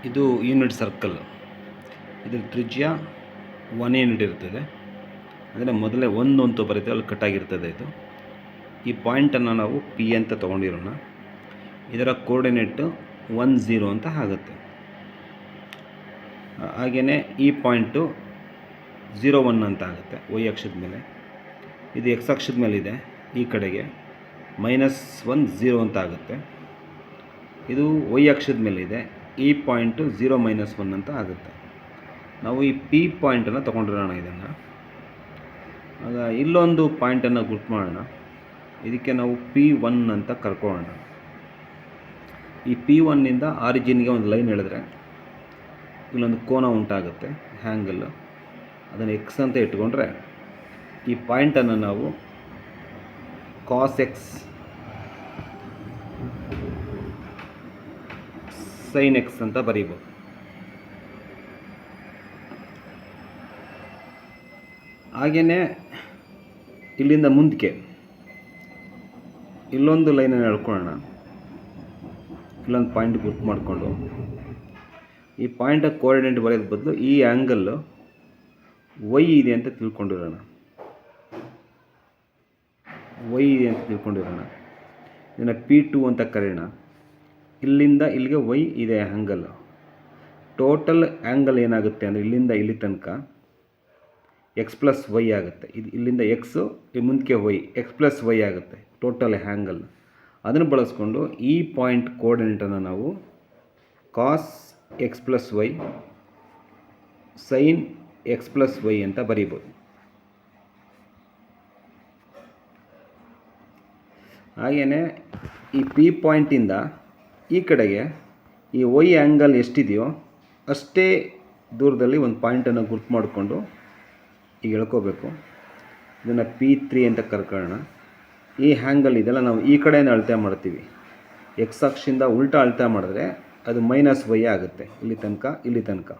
ಇದು unit circle. ಇದರ ತ್ರಿಜ್ಯ 1 ಯೂನಿಟ್ ಇರ್ತದೆ. ಅಂದರೆ ಮೊದಲೇ 1 ಅಂತ ಬರೀತೀವಿ, ಅಲ್ಲಿ ಕಟ್ಟಾಗಿರ್ತದೆ ಇದು. ಈ ಪಾಯಿಂಟನ್ನು ನಾವು ಪಿ ಅಂತ ತೊಗೊಂಡಿರೋಣ. ಇದರ ಕೋಆರ್ಡಿನೇಟು 1 0 ಅಂತ ಆಗುತ್ತೆ. ಹಾಗೆಯೇ ಈ ಪಾಯಿಂಟು 0 1 ಅಂತ ಆಗುತ್ತೆ y ಅಕ್ಷದ ಮೇಲೆ. ಇದು x ಅಕ್ಷದ ಮೇಲೆ ಇದೆ, ಈ ಕಡೆಗೆ -1 0 ಅಂತ ಆಗುತ್ತೆ. ಇದು y ಅಕ್ಷದ ಮೇಲೆ ಇದೆ, ಈ ಪಾಯಿಂಟು 0 -1 ಅಂತ ಆಗುತ್ತೆ. ನಾವು ಈ ಪಿ ಪಾಯಿಂಟನ್ನು ತೊಗೊಂಡಿರೋಣ. ಇದನ್ನು ಆಗ ಇಲ್ಲೊಂದು ಪಾಯಿಂಟನ್ನು ಗುರ್ತು ಮಾಡೋಣ. ಇದಕ್ಕೆ ನಾವು P1 ಅಂತ ಕರ್ಕೊಳ್ಳೋಣ. ಈ P1ನಿಂದ ಆರಿಜಿನ್ಗೆ ಒಂದು ಲೈನ್ ಎಳೆದ್ರೆ ಇಲ್ಲೊಂದು ಕೋನ ಉಂಟಾಗುತ್ತೆ, ಹ್ಯಾಂಗಲ್ಲು. ಅದನ್ನು ಎಕ್ಸ್ ಅಂತ ಇಟ್ಕೊಂಡ್ರೆ ಈ ಪಾಯಿಂಟನ್ನು ನಾವು cosx sinx ಅಂತ ಬರೀಬೋದು. ಹಾಗೆಯೇ ಇಲ್ಲಿಂದ ಮುಂದಕ್ಕೆ ಇಲ್ಲೊಂದು ಲೈನನ್ನು ಎಳ್ಕೊಳ್ಳೋಣ. ಇಲ್ಲೊಂದು ಪಾಯಿಂಟ್ ಗುರ್ತು ಮಾಡಿಕೊಂಡು ಈ ಪಾಯಿಂಟ್ ಕೋಆರ್ಡಿನೇಟ್ ಬರೆಯೋದು ಬದಲು ಈ ಆ್ಯಂಗಲ್ಲು y ಇದೆ ಅಂತ ತಿಳ್ಕೊಂಡಿರೋಣ. ಇದನ್ನು P2 ಅಂತ ಕರೆಯೋಣ. ಇಲ್ಲಿಂದ ಇಲ್ಲಿಗೆ y ಇದೆ ಆ್ಯಂಗಲ್. ಟೋಟಲ್ ಆ್ಯಂಗಲ್ ಏನಾಗುತ್ತೆ ಅಂದರೆ ಇಲ್ಲಿಂದ ಇಲ್ಲಿ ತನಕ x+y ಆಗುತ್ತೆ. ಇದು ಇಲ್ಲಿಂದ ಎಕ್ಸು, ಮುಂದಕ್ಕೆ y, x+y ಆಗುತ್ತೆ ಟೋಟಲ್ ಆ್ಯಂಗಲ್. ಅದನ್ನು ಬಳಸ್ಕೊಂಡು ಈ ಪಾಯಿಂಟ್ ಕೋಆರ್ಡಿನೇಟನ್ನು ನಾವು cos x+y sin x+y ಅಂತ ಬರೀಬೋದು. ಹಾಗೆಯೇ ಈ ಪಿ ಪಾಯಿಂಟಿಂದ ಈ ಕಡೆಗೆ ಈ y ಆ್ಯಂಗಲ್ ಎಷ್ಟಿದೆಯೋ ಅಷ್ಟೇ ದೂರದಲ್ಲಿ ಒಂದು ಪಾಯಿಂಟನ್ನು ಗುರ್ತು ಮಾಡಿಕೊಂಡು ಈಗ ಎಳ್ಕೋಬೇಕು. ಇದನ್ನು P3 ಅಂತ ಕರ್ಕೊಳ್ಳೋಣ. ಈ ಹ್ಯಾಂಗಲ್ ಇದೆಲ್ಲ ನಾವು ಈ ಕಡೆಯಿಂದ ಅಳತೆ ಮಾಡ್ತೀವಿ. ಎಕ್ಸ್ ಅಕ್ಷದಿಂದ ಉಲ್ಟಾ ಅಳತೆ ಮಾಡಿದ್ರೆ ಅದು -y ಆಗುತ್ತೆ ಇಲ್ಲಿ ತನಕ.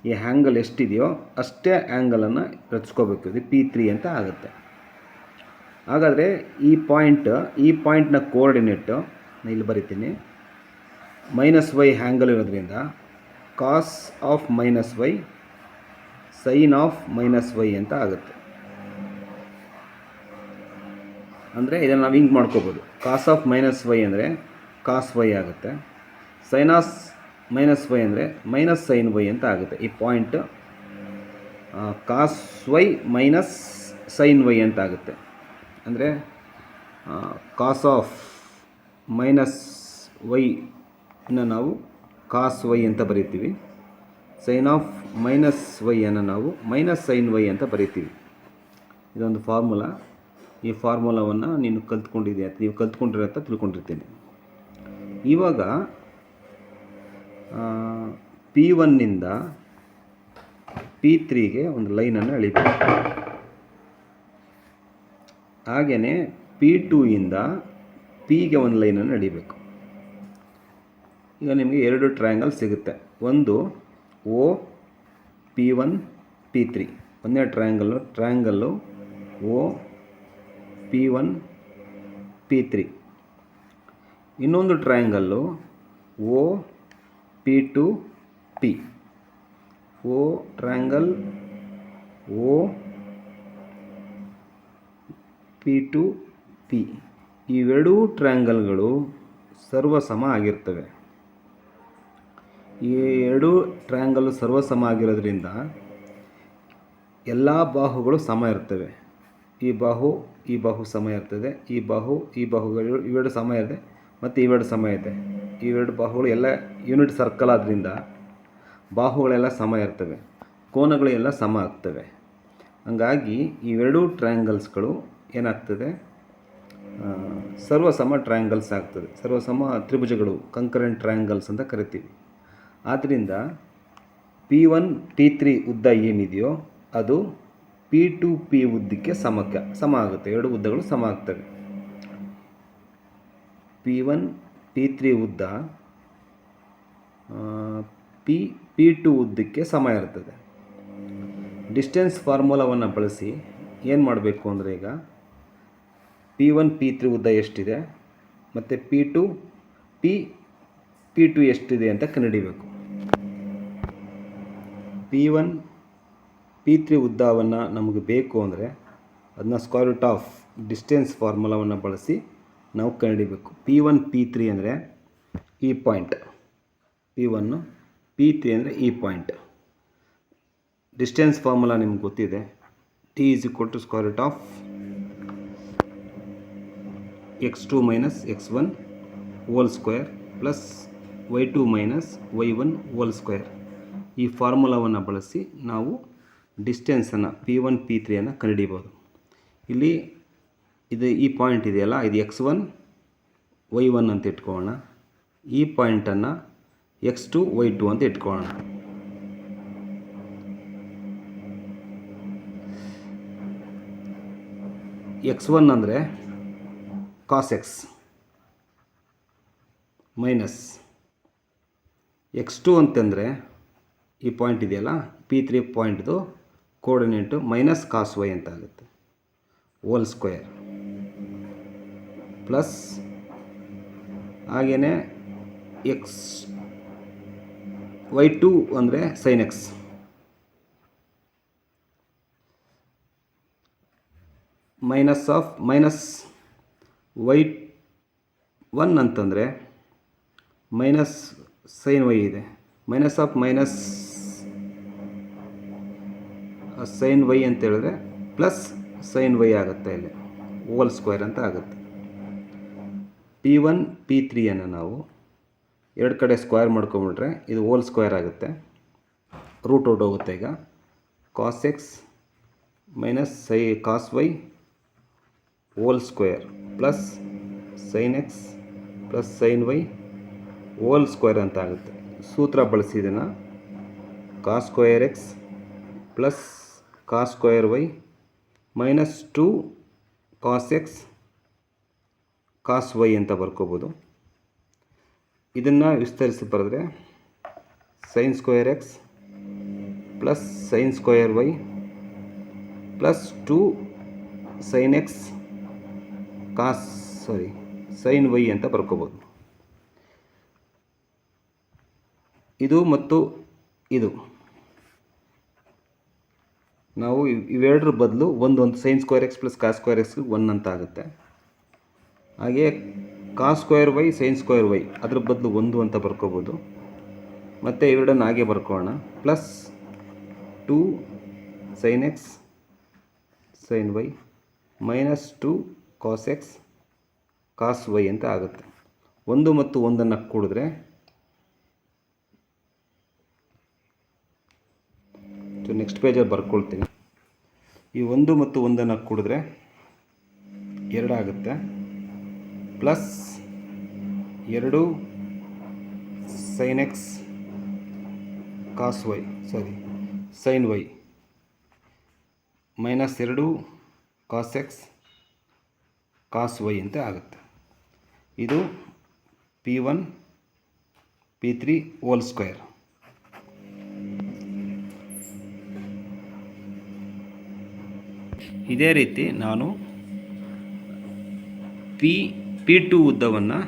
ಈ ಹ್ಯಾಂಗಲ್ ಎಷ್ಟಿದೆಯೋ ಅಷ್ಟೇ ಆ್ಯಂಗಲನ್ನು ರಚಿಸ್ಕೋಬೇಕು. ಇದು P3 ಅಂತ ಆಗುತ್ತೆ. ಹಾಗಾದರೆ ಈ ಪಾಯಿಂಟ್ನ ಕೋಆರ್ಡಿನೇಟು ನಾನು ಇಲ್ಲಿ ಬರಿತೀನಿ. -y ಹ್ಯಾಂಗಲ್ ಇರೋದ್ರಿಂದ cos of -y sin of -y ಅಂತ ಆಗುತ್ತೆ. ಅಂದರೆ ಇದನ್ನು ನಾವು ಹಿಂಗೆ ಮಾಡ್ಕೋಬೋದು. cos ಆಫ್ -y ಅಂದರೆ cos y ಆಗುತ್ತೆ. sin ಆಫ್ -y ಅಂದರೆ -sin y ಅಂತ ಆಗುತ್ತೆ. ಈ point cos y sin y ಅಂತ ಆಗುತ್ತೆ. ಅಂದರೆ cos ಆಫ್ -y ನಾವು cos y ಅಂತ ಬರೀತೀವಿ. sin ಆಫ್ -y ಅನ್ನು ನಾವು -sin y ಅಂತ ಬರೀತೀವಿ. ಇದೊಂದು ಫಾರ್ಮುಲಾ. ಈ ಫಾರ್ಮುಲಾವನ್ನು ನೀವು ಕಲ್ತ್ಕೊಂಡಿರೋ ಅಂತ ತಿಳ್ಕೊಂಡಿರ್ತೀನಿ. ಇವಾಗ P1ನಿಂದ P3ಗೆ ಒಂದು ಲೈನನ್ನು ಎಳಿಬೇಕು. ಹಾಗೆಯೇ P2ಇಂದ Pಗೆ ಒಂದು ಲೈನನ್ನು ಎಳಿಬೇಕು. ಈಗ ನಿಮಗೆ 2 ಟ್ರಯಾಂಗಲ್ ಸಿಗುತ್ತೆ. ಒಂದು O P1 P3 ಒಂದೇ ಟ್ರಯಾಂಗಲ್ಲು O P1 P3. ಇನ್ನೊಂದು triangle O P2 P. Triangle O P2 P. ಇವೆರಡೂ ಟ್ರಯಾಂಗಲ್ಗಳು ಸರ್ವಸಮ ಆಗಿರ್ತವೆ. ಈ ಎರಡೂ ಟ್ರಯಾಂಗಲ್ಲು ಸರ್ವಸಮ ಆಗಿರೋದ್ರಿಂದ ಎಲ್ಲ ಬಾಹುಗಳು ಸಮ ಇರ್ತವೆ. ಈ ಬಾಹು ಸಮ ಇರ್ತದೆ, ಈ ಬಾಹುಗಳು ಇವೆರಡು ಸಮ ಇದೆ, ಮತ್ತು ಇವೆರಡು ಸಮ ಇದೆ. ಇವೆರಡು ಬಾಹುಗಳು ಎಲ್ಲ ಯೂನಿಟ್ ಸರ್ಕಲ್ ಆದ್ದರಿಂದ ಬಾಹುಗಳೆಲ್ಲ ಸಮ ಇರ್ತವೆ, ಕೋನಗಳು ಎಲ್ಲ ಸಮ ಆಗ್ತವೆ. ಹಂಗಾಗಿ ಇವೆರಡೂ ಟ್ರಯಾಂಗಲ್ಸ್ಗಳು ಏನಾಗ್ತದೆ, ಸರ್ವಸಮ ಟ್ರಯಾಂಗಲ್ಸ್ ಆಗ್ತದೆ. ಸರ್ವಸಮ ತ್ರಿಭುಜಗಳು, ಕಂಕರೆಂಟ್ ಟ್ರಯಾಂಗಲ್ಸ್ ಅಂತ ಕರಿತೀವಿ. ಆದ್ದರಿಂದ P1 T3 ಉದ್ದ ಏನಿದೆಯೋ ಅದು P2 P ಉದ್ದಕ್ಕೆ ಸಮ ಆಗುತ್ತೆ. ಎರಡು ಉದ್ದಗಳು ಸಮ ಆಗ್ತವೆ. P1 T3 ಉದ್ದ P2 ಉದ್ದಕ್ಕೆ ಸಮ ಇರ್ತದೆ. ಡಿಸ್ಟೆನ್ಸ್ ಫಾರ್ಮುಲಾವನ್ನು ಬಳಸಿ ಏನು ಮಾಡಬೇಕು ಅಂದರೆ, ಈಗ P1 P3 ಉದ್ದ ಎಷ್ಟಿದೆ ಮತ್ತು P2 P P2 ಎಷ್ಟಿದೆ ಅಂತ ಕಂಡುಹಿಡಿಬೇಕು. P1 P3 ಉದ್ದವನ್ನು ನಮಗೆ ಬೇಕು ಅಂದರೆ ಅದನ್ನ ಸ್ಕ್ವೇರ್ ರೂಟ್ ಆಫ್ ಡಿಸ್ಟೆನ್ಸ್ ಫಾರ್ಮುಲಾವನ್ನು ಬಳಸಿ ನಾವು ಕಂಡುಹಿಡಿಬೇಕು. P1 P3 ಅಂದರೆ ಈ ಪಾಯಿಂಟ್, P1 P3 ಅಂದರೆ ಈ ಪಾಯಿಂಟ್. ಡಿಸ್ಟೆನ್ಸ್ ಫಾರ್ಮುಲಾ ನಿಮ್ಗೆ ಗೊತ್ತಿದೆ, T = square root of x2 - x1 whole square plus y2 - y1 whole square. ಈ ಫಾರ್ಮುಲಾವನ್ನು ಬಳಸಿ ನಾವು ಡಿಸ್ಟೆನ್ಸನ್ನು P1 P3 ಕಂಡುಹಿಡಿಬೋದು. ಇಲ್ಲಿ ಈ ಪಾಯಿಂಟ್ ಇದೆಯಲ್ಲ, ಇದು x1 y1 ಅಂತ ಇಟ್ಕೊಳ್ಳೋಣ. ಈ ಪಾಯಿಂಟನ್ನು x2 y2 ಅಂತ ಇಟ್ಕೊಳ್ಳೋಣ. x1 ಅಂದರೆ cosx ಮೈನಸ್ x2 ಅಂತಂದರೆ ಈ ಪಾಯಿಂಟ್ ಇದೆಯಲ್ಲ, P3 ಪಾಯಿಂಟ್ದು ಕೋಆರ್ಡಿನೇಟು ಮೈನಸ್ ಕಾಸ್ ವೈ ಅಂತ ಆಗುತ್ತೆ, ಹೋಲ್ ಸ್ಕ್ವೇರ್ ಪ್ಲಸ್ ಹಾಗೆಯೇ y2 ಅಂದರೆ ಸೈನ್ ಎಕ್ಸ್ ಮೈನಸ್ y1 ಅಂತಂದರೆ ಮೈನಸ್ ಸೈನ್ ವೈ ಇದೆ, ಮೈನಸ್ ಸೈನ್ ವೈ ಅಂತ ಹೇಳಿದ್ರೆ ಪ್ಲಸ್ ಸೈನ್ ವೈ ಆಗುತ್ತೆ, ಇಲ್ಲಿ ಹೋಲ್ ಸ್ಕ್ವೇರ್ ಅಂತ ಆಗುತ್ತೆ. P1 P3 ನಾವು ಎರಡು ಕಡೆ ಸ್ಕ್ವೇರ್ ಮಾಡ್ಕೊಂಬಿಟ್ರೆ ಇದು ಹೋಲ್ ಸ್ಕ್ವೇರ್ ಆಗುತ್ತೆ, ರೂಟ್ ಔಟ್ ಹೋಗುತ್ತೆ. ಈಗ cosx minus cos y whole square plus sine x plus sine y whole square ಅಂತ ಆಗುತ್ತೆ. ಸೂತ್ರ ಬಳಸಿ ಇದನ್ನು cos square x plus cos square y minus 2 cos x cos y ಅಂತ ಬರ್ಕೋಬೋದು. ಇದನ್ನು ವಿಸ್ತರಿಸಿ ಬರೆದ್ರೆ sine square x plus sine square y plus 2 sine x sine y ಅಂತ ಬರ್ಕೋಬೋದು. ಇದು ಮತ್ತು ಇದು ನಾವು ಇವೆರಡರ ಬದಲು ಒಂದು sign square x plus cos square x 1 ಅಂತ ಆಗುತ್ತೆ. ಹಾಗೆ cos square y sine square y ಅದ್ರ ಬದಲು 1 ಅಂತ ಬರ್ಕೋಬೋದು. ಮತ್ತು ಇವೆರಡನ್ನು ಹಾಗೆ ಬರ್ಕೊಳ್ಳೋಣ, plus 2 sine x sine y minus 2 cos x cos y ಅಂತ ಆಗುತ್ತೆ. 1 ಮತ್ತು 1 ಕೂಡಿದ್ರೆ ನೆಕ್ಸ್ಟ್ ಪೇಜಲ್ಲಿ ಬರ್ಕೊಳ್ತೀನಿ. ಈ 1 ಮತ್ತು 1 ಕೂಡಿದ್ರೆ 2 ಆಗುತ್ತೆ, plus 2 sine x cos y sine y minus 2 cos x cos y ಅಂತ ಆಗುತ್ತೆ. ಇದು P1 P3 ಹೋಲ್ ಸ್ಕ್ವೇರ್. ಇದೇ ರೀತಿ ನಾನು P2 ಉದ್ದವನ್ನು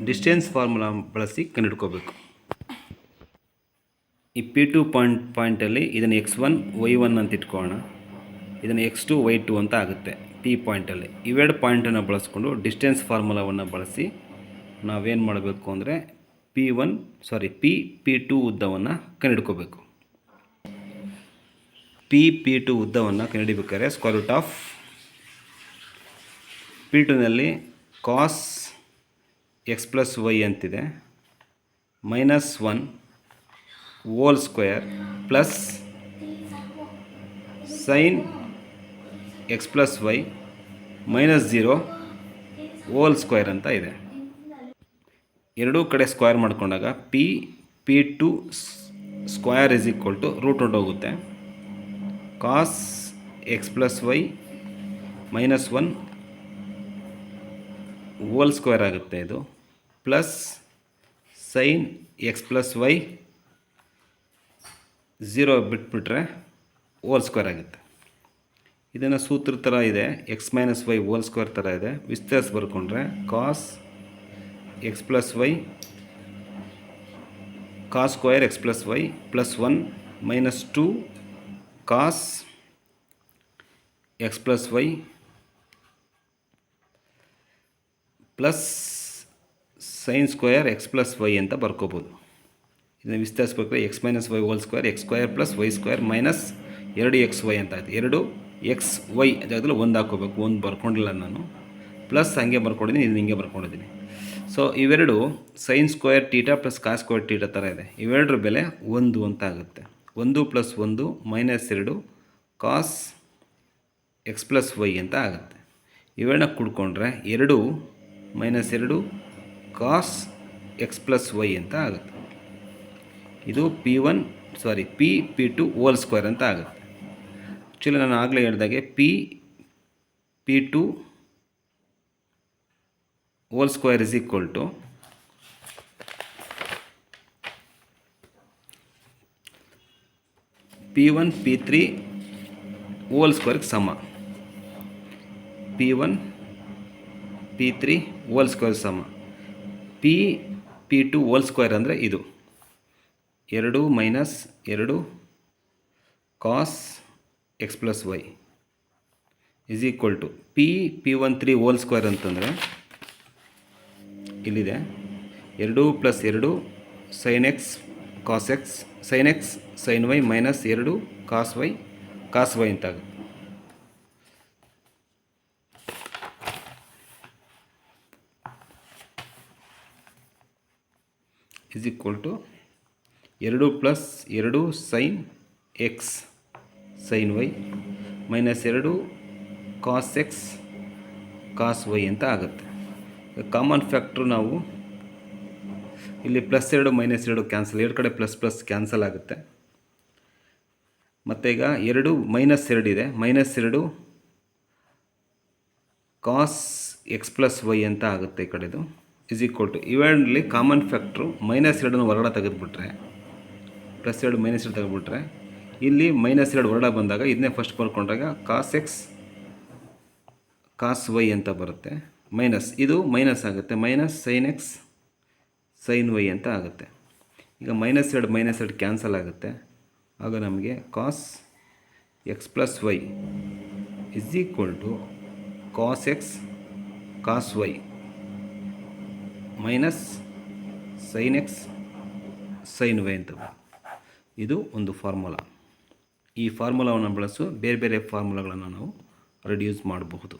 ಡಿಸ್ಟೆನ್ಸ್ ಫಾರ್ಮುಲಾ ಬಳಸಿ ಕಂಡುಹಿಡ್ಕೋಬೇಕು. ಈ P2 ಪಾಯಿಂಟಲ್ಲಿ ಇದನ್ನು x1 y1 ಅಂತ ಇಟ್ಕೊಳ್ಳೋಣ, ಇದನ್ನು x2 y2 ಅಂತ ಆಗುತ್ತೆ. P ಪಾಯಿಂಟಲ್ಲಿ ಇವೆರಡು ಪಾಯಿಂಟನ್ನು ಬಳಸ್ಕೊಂಡು ಡಿಸ್ಟೆನ್ಸ್ ಫಾರ್ಮುಲಾವನ್ನು ಬಳಸಿ ನಾವೇನು ಮಾಡಬೇಕು ಅಂದರೆ P2 ಉದ್ದವನ್ನು ಕಂಡುಹಿಡ್ಕೋಬೇಕು. P2 ಉದ್ದವನ್ನು ಕಂಡುಹಿಡಿಬೇಕಾದ್ರೆ ಸ್ಕ್ವೇರ್ ರೂಟ್ ಆಫ್ P2ನಲ್ಲಿ ಕಾಸ್ ಎಕ್ಸ್ ಪ್ಲಸ್ ವೈ ಅಂತಿದೆ minus 1 whole square plus sine x plus y minus 0 whole square ಅಂತ ಇದೆ. ಎರಡೂ ಕಡೆ ಸ್ಕ್ವೇರ್ ಮಾಡ್ಕೊಂಡಾಗ P2 square is equal to root out ಹೋಗುತ್ತೆ. Cos x plus y minus 1 whole square ಆಗುತ್ತೆ ಇದು, plus sine x plus y 0 ಬಿಟ್ಬಿಟ್ರೆ whole square ಆಗುತ್ತೆ. ಇದನ್ನು ಸೂತ್ರ ಥರ ಇದೆ, x minus y whole square ಥರ ಇದೆ. ವಿಸ್ತರಿಸಿ ಬರ್ಕೊಂಡ್ರೆ cos x plus y cos square x plus y plus 1 minus 2 cos x plus y plus sine square x plus y ಅಂತ ಬರ್ಕೋಬೋದು. ಇದನ್ನು ವಿಸ್ತರಿಸ್ಬೇಕಾದ್ರೆ x minus y whole square x square plus y square minus 2xy ಅಂತ ಆಯ್ತು. 2xy ಜಾಗದಲ್ಲಿ 1 ಹಾಕೋಬೇಕು, 1 ಬರ್ಕೊಂಡಿಲ್ಲ ನಾನು, plus ಹಂಗೆ ಬರ್ಕೊಂಡಿದ್ದೀನಿ, ಇದನ್ನ ಹಿಂಗೆ ಬರ್ಕೊಂಡಿದ್ದೀನಿ. ಸೊ ಇವೆರಡು sine square theta plus cos square theta ಥರ ಇದೆ. ಇವೆರಡರ ಬೆಲೆ 1 ಅಂತ ಆಗುತ್ತೆ. 1 plus 1 minus 2 cos x plus y ಅಂತ ಆಗುತ್ತೆ. ಇವೆರಡನ್ನ ಕೂಡ್ಕೊಂಡ್ರೆ 2 minus 2 cos x plus y ಅಂತ ಆಗುತ್ತೆ. ಇದು P2 ಹೋಲ್ ಸ್ಕ್ವೇರ್ ಅಂತ ಆಗುತ್ತೆ. ಆ್ಯಕ್ಚುಲಿ ನಾನು ಆಗಲೇ ಹೇಳಿದಾಗೆ P2 whole square is equal to P1 P3 whole ಸ್ಕ್ವೇರ್ಗೆ ಸಮ. P1 P3 ಹೋಲ್ ಸ್ಕ್ವೇರ್ ಸಮ. P2 ಹೋಲ್ ಸ್ಕ್ವೇರ್ ಅಂದರೆ ಇದು 2 minus 2 cos x plus y is equal to P13 whole square ಅಂತಂದರೆ ಇಲ್ಲಿದೆ 2 plus 2 sine x cos x sine x sine y minus 2 cos y ಅಂತಾಗುತ್ತೆ. Is equal to 2 plus 2 sine x sine y minus 2 cos x cos y ಅಂತ ಆಗುತ್ತೆ. Common factor ನಾವು ಇಲ್ಲಿ plus 2 minus 2 cancel, 2 ಕಡೆ plus plus cancel ಆಗುತ್ತೆ. ಮತ್ತು ಈಗ 2 minus 2 ಇದೆ, minus 2 cos x plus y ಅಂತ ಆಗುತ್ತೆ ಈ ಕಡೆದು. ಇಸ್ ಈಕ್ವಲ್ ಟು ಇವೆರಡರಲ್ಲಿ ಕಾಮನ್ ಫ್ಯಾಕ್ಟ್ರು ಮೈನಸ್ 2 ಹೊರಗಡೆ ತೆಗೆದುಬಿಟ್ರೆ ಪ್ಲಸ್ 2 ಮೈನಸ್ 2 ತೆಗೆದುಬಿಟ್ರೆ ಇಲ್ಲಿ ಮೈನಸ್ 2 ಹೊರಗಡೆ ಬಂದಾಗ ಇದನ್ನೇ ಫಸ್ಟ್ ಬರ್ಕೊಂಡಾಗ ಕಾಸ್ ಎಕ್ಸ್ ಕಾಸ್ ವೈ ಅಂತ ಬರುತ್ತೆ. ಮೈನಸ್ ಇದು ಮೈನಸ್ ಆಗುತ್ತೆ, minus sine x sine y ಅಂತ ಆಗುತ್ತೆ. ಈಗ ಮೈನಸ್ 2 ಕ್ಯಾನ್ಸಲ್ ಆಗುತ್ತೆ. ಆಗ ನಮಗೆ cos x plus y is equal to cos x cos y minus sine x sine y ಅಂತ. ಇದು ಒಂದು ಫಾರ್ಮುಲಾ. ಈ ಫಾರ್ಮುಲಾವನ್ನು ಬಳಸಿ ಬೇರೆ ಬೇರೆ ಫಾರ್ಮುಲಾಗಳನ್ನು ನಾವು ರೆಡ್ಯೂಸ್ ಮಾಡಬಹುದು.